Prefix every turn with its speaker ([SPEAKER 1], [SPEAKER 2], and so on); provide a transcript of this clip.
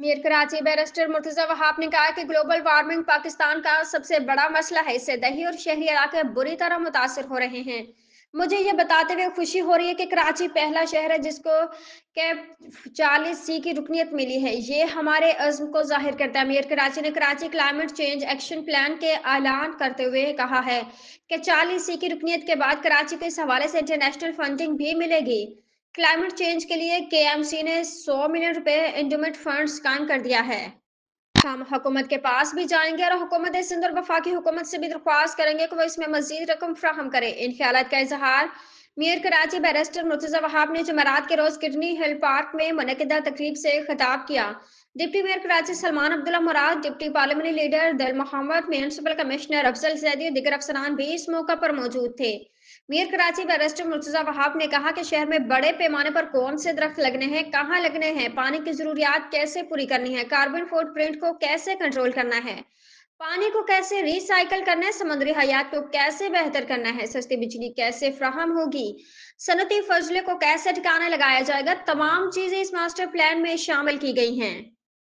[SPEAKER 1] Mir Karachi barrister Murtaza Wahab ने कहा कि ग्लोबल वार्मिंग पाकिस्तान का सबसे बड़ा मसला है। इससे दही और शहरी इलाके बुरी तरह मुतासर हो रहे हैं। मुझे ये बताते हुए खुशी हो रही है कि कराची पहला शहर है जिसको के 40C की रुकनीत मिली है। ये हमारे अज़्म को जाहिर करता है। मीर कराची ने Karachi climate change action plan के ऐलान करते हुए कहा है कि 40C की रुकनीत के बाद कराची को इस हवाले से इंटरनेशनल फंडिंग भी मिलेगी। क्लाइमेट चेंज के लिए केएमसी ने 100 मिलियन रुपए एंडोमेंट फंड्स कायम कर दिया है। हम हुकूमत के पास भी जाएंगे और हुकूमत सिंध और वफाकी हुकूमत से भी दरख्वास्त करेंगे कि वो इसमें मजीद रकम फ्राहम करे। इन ख्यालात का इजहार मेयर कराची बैरिस्टर मुर्तजा वहाब ने जुमेरात के रोज किडनी हिल पार्क में मुनक़िदा तकरीब से खिताब किया। डिप्टी मेयर कराची सलमान अब्दुल्ला मुराद, डिप्टी पार्लियामेंट्री लीडर दिल मोहम्मद, म्यूनसिपल कमिश्नर अफजल जैदी और दीगर अफसरान भी इस मौका पर मौजूद थे। मीर कराची बैरिस्टर मुर्तजा वहाब ने कहा कि शहर में बड़े पैमाने पर कौन से दरख्त लगने हैं, कहाँ लगने हैं, पानी की जरूरियात कैसे पूरी करनी है, कार्बन फुटप्रिंट को कैसे कंट्रोल करना है, पानी को कैसे रिसाइकल करना है, समुद्री हयात को कैसे बेहतर करना है, सस्ती बिजली कैसे फ्राहम होगी, सनती फजले को कैसे ठिकाने लगाया जाएगा। तमाम चीजें इस मास्टर प्लान में शामिल की गई हैं।